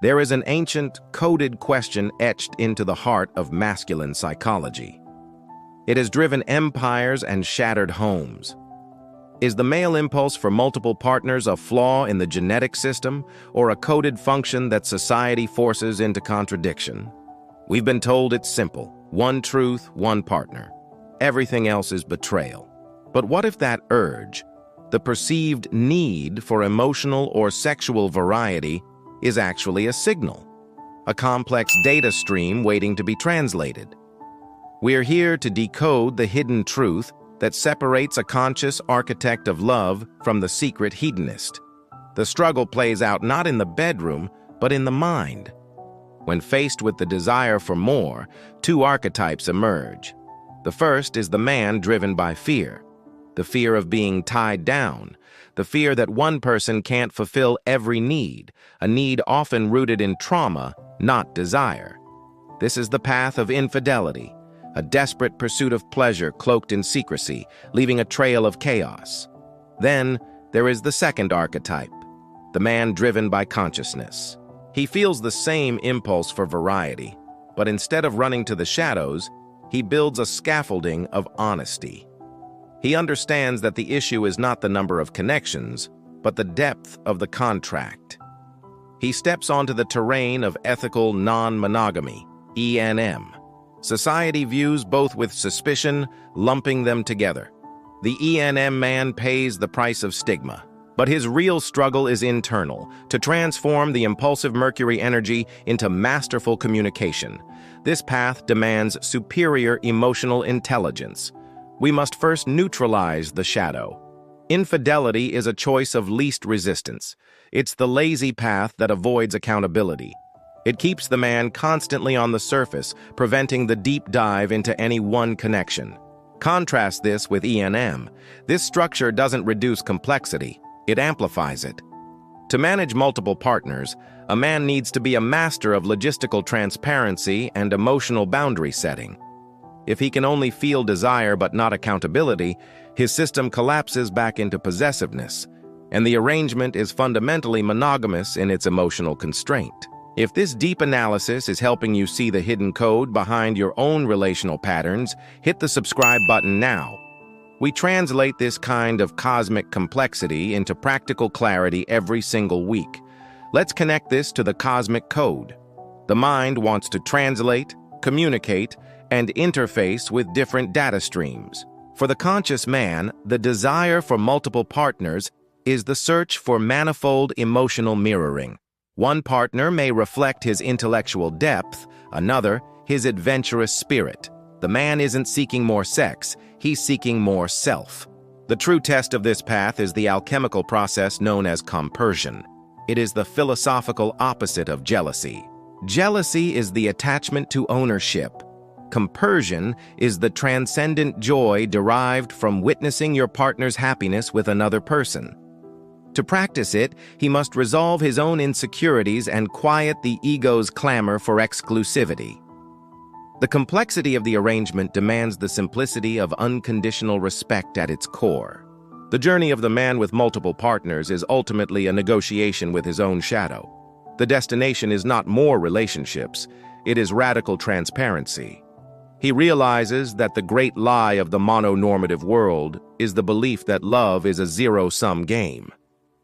There is an ancient, coded question etched into the heart of masculine psychology. It has driven empires and shattered homes. Is the male impulse for multiple partners a flaw in the genetic system, or a coded function that society forces into contradiction? We've been told it's simple: one truth, one partner. Everything else is betrayal. But what if that urge, the perceived need for emotional or sexual variety, is actually a signal, a complex data stream waiting to be translated? We're here to decode the hidden truth that separates a conscious architect of love from the secret hedonist. The struggle plays out not in the bedroom, but in the mind. When faced with the desire for more, two archetypes emerge. The first is the man driven by fear, the fear of being tied down, the fear that one person can't fulfill every need, a need often rooted in trauma, not desire. This is the path of infidelity, a desperate pursuit of pleasure cloaked in secrecy, leaving a trail of chaos. Then there is the second archetype, the man driven by consciousness. He feels the same impulse for variety, but instead of running to the shadows, he builds a scaffolding of honesty. He understands that the issue is not the number of connections, but the depth of the contract. He steps onto the terrain of ethical non-monogamy, ENM. Society views both with suspicion, lumping them together. The ENM man pays the price of stigma, but his real struggle is internal, to transform the impulsive Mercury energy into masterful communication. This path demands superior emotional intelligence. We must first neutralize the shadow. Infidelity is a choice of least resistance. It's the lazy path that avoids accountability. It keeps the man constantly on the surface, preventing the deep dive into any one connection. Contrast this with ENM. This structure doesn't reduce complexity, it amplifies it. To manage multiple partners, a man needs to be a master of logistical transparency and emotional boundary setting. If he can only feel desire but not accountability, his system collapses back into possessiveness, and the arrangement is fundamentally monogamous in its emotional constraint. If this deep analysis is helping you see the hidden code behind your own relational patterns, hit the subscribe button now. We translate this kind of cosmic complexity into practical clarity every single week. Let's connect this to the cosmic code. The mind wants to translate, communicate, and interface with different data streams. For the conscious man, the desire for multiple partners is the search for manifold emotional mirroring. One partner may reflect his intellectual depth, another, his adventurous spirit. The man isn't seeking more sex, he's seeking more self. The true test of this path is the alchemical process known as compersion. It is the philosophical opposite of jealousy. Jealousy is the attachment to ownership. Compersion is the transcendent joy derived from witnessing your partner's happiness with another person. To practice it, he must resolve his own insecurities and quiet the ego's clamor for exclusivity. The complexity of the arrangement demands the simplicity of unconditional respect at its core. The journey of the man with multiple partners is ultimately a negotiation with his own shadow. The destination is not more relationships, it is radical transparency. He realizes that the great lie of the mononormative world is the belief that love is a zero-sum game.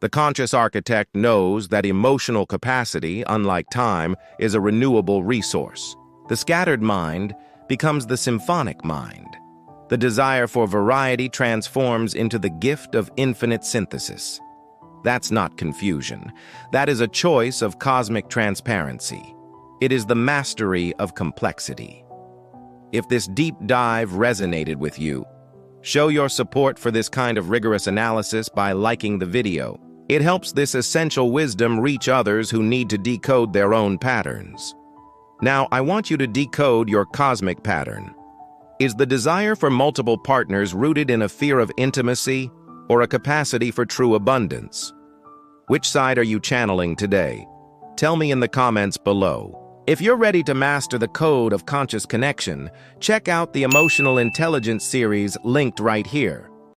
The conscious architect knows that emotional capacity, unlike time, is a renewable resource. The scattered mind becomes the symphonic mind. The desire for variety transforms into the gift of infinite synthesis. That's not confusion. That is a choice of cosmic transparency. It is the mastery of complexity. If this deep dive resonated with you, show your support for this kind of rigorous analysis by liking the video. It helps this essential wisdom reach others who need to decode their own patterns. Now, I want you to decode your cosmic pattern. Is the desire for multiple partners rooted in a fear of intimacy or a capacity for true abundance? Which side are you channeling today? Tell me in the comments below. If you're ready to master the code of conscious connection, check out the Emotional Intelligence series linked right here.